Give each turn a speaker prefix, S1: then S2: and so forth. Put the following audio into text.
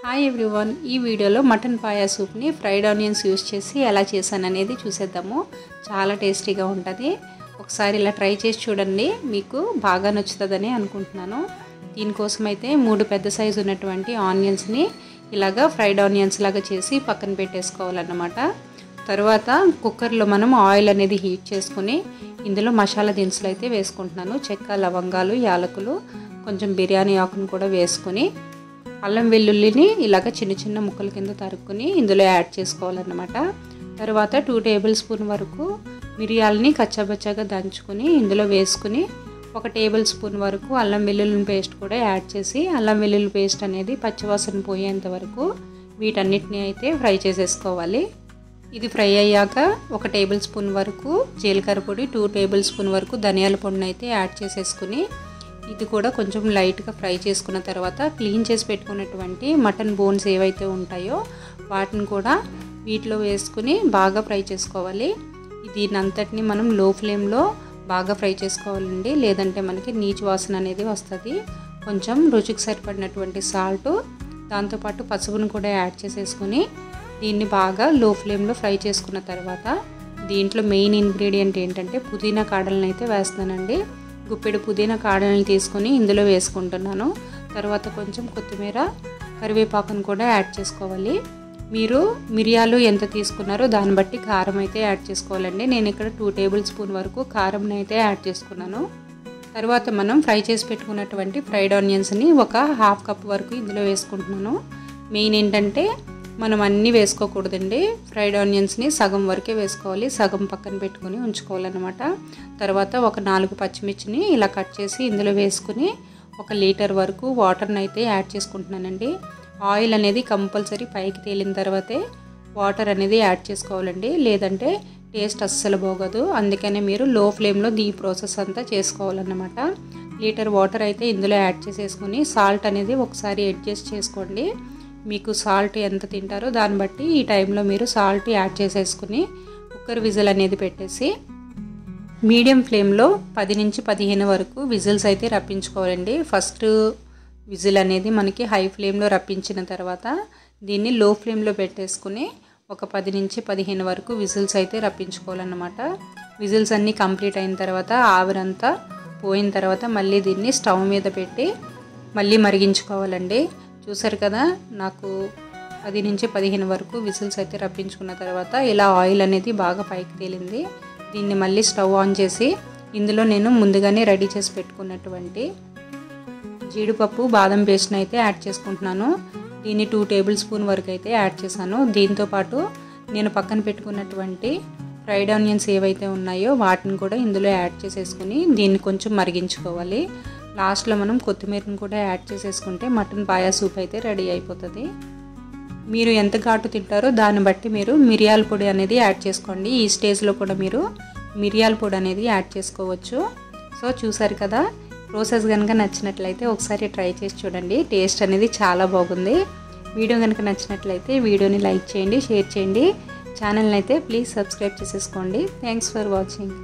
S1: Hi everyone, ఈ వీడియోలో mutton paya సూప్ని ఫ్రైడ్ ఆనియన్స్ యూస్ చేసి ఎలా చేశాను అనేది చూసేద్దాము. చాలా టేస్టీగా ఉంటుంది. ఒకసారి ఇలా ట్రై చేసి చూడండి, మీకు బాగా నచ్చుతుందని అనుకుంటున్నాను. దీనికోసం అయితే 3 పెద్ద సైజు ఉన్నటువంటి ఆనియన్స్ని ఇలాగా ఫ్రైడ్ ఆనియన్స్ లాగా చేసి పక్కన పెట్టేసుకోవాలన్నమాట. తర్వాత కుక్కర్లో మనం ఆయిల్ అనేది హీట్ చేసుకుని ఇందులో మసాలా దినుసులు అయితే వేసుకుంటున్నాను. చెక్క, లవంగాలు, యాలకులు, కొంచెం బిర్యానీ ఆకును కూడా వేసుకుని అల్లం వెల్లుల్లిని ఇలాగ చిన్న చిన్న ముక్కల కింద తరుక్కుని ఇందులో యాడ్ చేసుకోవాలన్నమాట. తర్వాత 2 టేబుల్ స్పూన్ వరకు మిరియాలని కచ్చాబచ్చాగా దంచుకొని ఇందులో వేసుకుని 1 టేబుల్ స్పూన్ వరకు అల్లం వెల్లుల్లి పేస్ట్ కూడా యాడ్ చేసి అల్లం వెల్లుల్లి పేస్ట్ అనేది పచ్చివాసన పోయేంత వరకు వీటన్నిటిని అయితే ఫ్రై చేసేసుకోవాలి. ఇది ఫ్రై అయ్యాక 1 టేబుల్ స్పూన్ వరకు జీలకర్ర పొడి, 2 టేబుల్ స్పూన్ వరకు ధనియాల పొడిని అయితే యాడ్ చేసేసుకుని ఇది కూడా కొంచెం లైట్గా ఫ్రై చేసుకున్న తర్వాత క్లీన్ చేసి పెట్టుకున్నటువంటి మటన్ బోన్స్ ఏవైతే ఉంటాయో వాటిని కూడా వీటిలో వేసుకుని బాగా ఫ్రై చేసుకోవాలి. దీనంతటిని మనం లో ఫ్లేమ్లో బాగా ఫ్రై చేసుకోవాలండి, లేదంటే మనకి నీచు వాసన అనేది వస్తుంది. కొంచెం రుచికి సరిపడినటువంటి సాల్ట్, దాంతోపాటు పసుపును కూడా యాడ్ చేసేసుకుని దీన్ని బాగా లో ఫ్లేమ్లో ఫ్రై చేసుకున్న తర్వాత దీంట్లో మెయిన్ ఇంగ్రీడియంట్ ఏంటంటే పుదీనా కాడలను అయితే వేస్తున్నానండి. గుప్పెడు పుదీనా కాడలను తీసుకొని ఇందులో వేసుకుంటున్నాను. తర్వాత కొంచెం కొత్తిమీర, కరివేపాకును కూడా యాడ్ చేసుకోవాలి. మీరు మిరియాలు ఎంత తీసుకున్నారో దాన్ని బట్టి కారం అయితే యాడ్ చేసుకోవాలండి. నేను ఇక్కడ 2 టేబుల్ స్పూన్ వరకు కారంని అయితే యాడ్ చేసుకున్నాను. తర్వాత మనం ఫ్రై చేసి పెట్టుకున్నటువంటి ఫ్రైడ్ ఆనియన్స్ని 1/2 కప్ వరకు ఇందులో వేసుకుంటున్నాను. మెయిన్ ఏంటంటే మనం అన్నీ వేసుకోకూడదండి. ఫ్రైడ్ ఆనియన్స్ని సగం వరకే వేసుకోవాలి, సగం పక్కన పెట్టుకొని ఉంచుకోవాలన్నమాట. తర్వాత 4 పచ్చిమిర్చిని ఇలా కట్ చేసి ఇందులో వేసుకుని 1 లీటర్ వరకు వాటర్ని అయితే యాడ్ చేసుకుంటున్నానండి. ఆయిల్ అనేది కంపల్సరీ పైకి తేలిన తర్వాతే వాటర్ అనేది యాడ్ చేసుకోవాలండి, లేదంటే టేస్ట్ అస్సలు బాగోదు. అందుకనే మీరు లో ఫ్లేమ్లో ఈ ప్రాసెస్ అంతా చేసుకోవాలన్నమాట. లీటర్ వాటర్ అయితే ఇందులో యాడ్ చేసేసుకుని సాల్ట్ అనేది ఒకసారి అడ్జస్ట్ చేసుకోండి. మీకు సాల్ట్ ఎంత తింటారో దాన్ని బట్టి ఈ టైంలో మీరు సాల్ట్ యాడ్ చేసేసుకుని కుక్కర్ విజిల్ అనేది పెట్టేసి మీడియం ఫ్లేమ్లో 10 నుంచి 15 వరకు విజిల్స్ అయితే రప్పించుకోవాలండి. ఫస్ట్ విజిల్ అనేది మనకి హై ఫ్లేమ్లో రప్పించిన తర్వాత దీన్ని లో ఫ్లేమ్లో పెట్టేసుకుని 10 నుంచి 15 వరకు విజిల్స్ అయితే రప్పించుకోవాలన్నమాట. విజిల్స్ అన్నీ కంప్లీట్ అయిన తర్వాత ఆవిరంతా పోయిన తర్వాత మళ్ళీ దీన్ని స్టవ్ మీద పెట్టి మళ్ళీ మరిగించుకోవాలండి. చూసారు కదా, నాకు 10 నుంచి 15 వరకు విజిల్స్ అయితే రప్పించుకున్న తర్వాత ఇలా ఆయిల్ అనేది బాగా పైకి తేలింది. దీన్ని మళ్ళీ స్టవ్ ఆన్ చేసి ఇందులో నేను ముందుగానే రెడీ చేసి పెట్టుకున్నటువంటి జీడిపప్పు, బాదం పేస్ట్ని అయితే యాడ్ చేసుకుంటున్నాను. దీన్ని 2 టేబుల్ స్పూన్ వరకు అయితే యాడ్ చేశాను. దీంతోపాటు నేను పక్కన పెట్టుకున్నటువంటి ఫ్రైడ్ ఆనియన్స్ ఏవైతే ఉన్నాయో వాటిని కూడా ఇందులో యాడ్ చేసేసుకుని దీన్ని కొంచెం మరిగించుకోవాలి. లాస్ట్లో మనం కొత్తిమీరని కూడా యాడ్ చేసేసుకుంటే మటన్ పాయా సూప్ అయితే రెడీ అయిపోతుంది. మీరు ఎంత ఘాటు తింటారో దాన్ని బట్టి మీరు మిరియాల పొడి అనేది యాడ్ చేసుకోండి. ఈ స్టేజ్లో కూడా మీరు మిరియాల పొడి అనేది యాడ్ చేసుకోవచ్చు. సో చూసారు కదా, ప్రాసెస్ కనుక నచ్చినట్లయితే ఒకసారి ట్రై చేసి చూడండి. టేస్ట్ అనేది చాలా బాగుంది. వీడియో కనుక నచ్చినట్లయితే వీడియోని లైక్ చేయండి, షేర్ చేయండి. ఛానల్ని అయితే ప్లీజ్ సబ్స్క్రైబ్ చేసేసుకోండి. Thanks for watching.